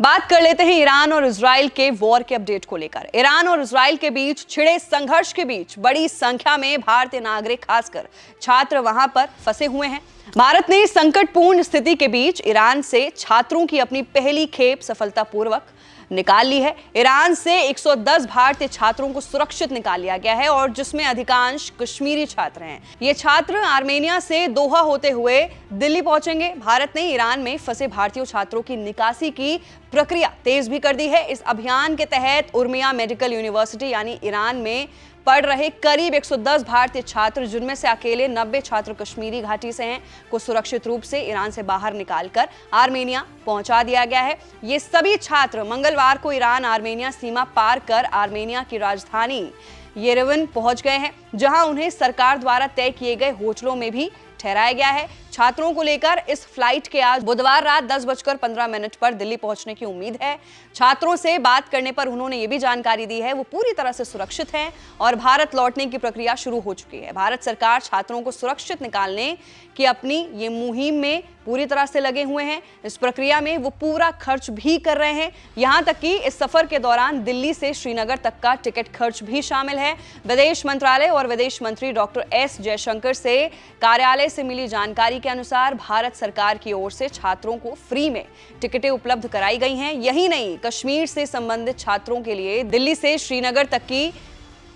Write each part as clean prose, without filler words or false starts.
बात कर लेते हैं ईरान और इजराइल के वॉर के अपडेट को लेकर। ईरान और इजराइल के बीच छिड़े संघर्ष के बीच बड़ी संख्या में भारतीय नागरिक, खासकर छात्र वहां पर फंसे हुए हैं। भारत ने संकटपूर्ण स्थिति के बीच ईरान से छात्रों की अपनी पहली खेप सफलतापूर्वक निकाल ली है। ईरान से 110 भारतीय छात्रों को सुरक्षित निकाल लिया गया है और जिसमें अधिकांश कश्मीरी छात्र हैं। ये छात्र आर्मेनिया से दोहा होते हुए दिल्ली पहुंचेंगे। भारत ने ईरान में फंसे भारतीय छात्रों की निकासी की प्रक्रिया तेज भी कर दी है। इस अभियान के तहत उर्मिया मेडिकल यूनिवर्सिटी यानी ईरान में पढ़ रहे करीब 110 भारतीय छात्र, जिनमें से अकेले 90 छात्र कश्मीरी घाटी से हैं, को सुरक्षित रूप से ईरान से बाहर निकालकर आर्मेनिया पहुंचा दिया गया है। ये सभी छात्र मंगलवार को ईरान आर्मेनिया सीमा पार कर आर्मेनिया की राजधानी येरेवन पहुंच गए हैं, जहां उन्हें सरकार द्वारा तय किए गए होटलों में भी ठहराया गया है। छात्रों को लेकर इस फ्लाइट के आज बुधवार रात 10:15 पर दिल्ली पहुंचने की उम्मीद है। छात्रों से बात करने पर उन्होंने ये भी जानकारी दी है वो पूरी तरह से सुरक्षित हैं और भारत लौटने की प्रक्रिया शुरू हो चुकी है। भारत सरकार छात्रों को सुरक्षित निकालने की अपनी ये मुहिम में पूरी तरह से लगे हुए हैं। इस प्रक्रिया में वो पूरा खर्च भी कर रहे हैं। यहां तक कि इस सफर के दौरान दिल्ली से श्रीनगर तक का टिकट खर्च भी शामिल है। विदेश मंत्रालय और विदेश मंत्री डॉक्टर एस जयशंकर से कार्यालय से मिली जानकारी के अनुसार भारत सरकार की ओर से छात्रों को फ्री में टिकटें उपलब्ध कराई गई हैं। यही नहीं, कश्मीर से संबंधित छात्रों के लिए दिल्ली से श्रीनगर तक की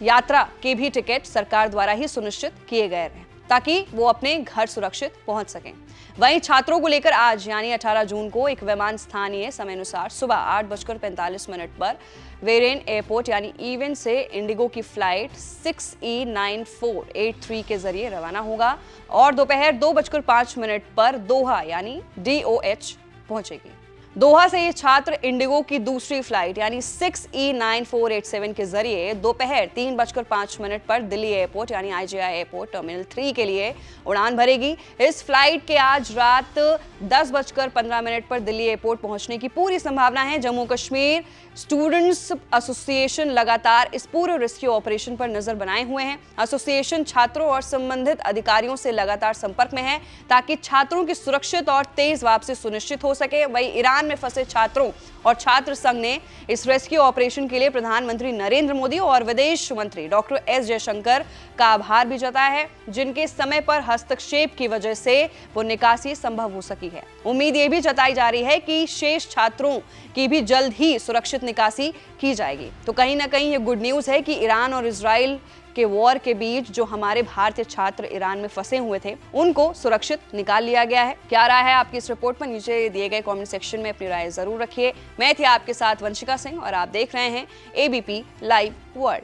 यात्रा के भी टिकट सरकार द्वारा ही सुनिश्चित किए गए हैं ताकि वो अपने घर सुरक्षित पहुंच सकें। वहीं छात्रों को लेकर आज यानी 18 जून को एक विमान स्थानीय समय अनुसार सुबह 8:45 पर वेरेन एयरपोर्ट यानी ईवन से इंडिगो की फ्लाइट 6E9483 के जरिए रवाना होगा और दोपहर 2:05 पर दोहा यानी DOH पहुंचेगी। दोहा से ये छात्र इंडिगो की दूसरी फ्लाइट यानी 6E9487 के जरिए दोपहर 3:05 पर दिल्ली एयरपोर्ट यानी IGI एयरपोर्ट टर्मिनल 3 के लिए उड़ान भरेगी। इस फ्लाइट के आज रात 10:15 पर दिल्ली एयरपोर्ट पहुंचने की पूरी संभावना है। जम्मू कश्मीर स्टूडेंट्स एसोसिएशन लगातार इस पूरे रेस्क्यू ऑपरेशन पर नजर बनाए हुए हैं। एसोसिएशन छात्रों और संबंधित अधिकारियों से लगातार संपर्क में है ताकि छात्रों की सुरक्षित और तेज वापसी सुनिश्चित हो सके। वहीं ईरान में फंसे छात्रों और छात्र संघ ने इस रेस्क्यू ऑपरेशन के लिए प्रधानमंत्री नरेंद्र मोदी और विदेश मंत्री डॉक्टर एस जयशंकर का आभार भी जताया है, जिनके समय पर हस्तक्षेप की वजह से वो निकासी संभव हो सकी है। उम्मीद ये भी जताई जा रही है कि शेष छात्रों की भी जल्द ही सुरक्षित निकासी की जाएगी। तो कहीं ना कहीं ये गुड न्यूज है कि ईरान और इजराइल के वॉर के बीच जो हमारे भारतीय छात्र ईरान में फंसे हुए थे उनको सुरक्षित निकाल लिया गया है। क्या राय है आपकी इस रिपोर्ट पर? नीचे दिए गए कमेंट सेक्शन में अपनी राय जरूर रखिए। मैं थी आपके साथ वंशिका सिंह और आप देख रहे हैं ABP लाइव वर्ल्ड।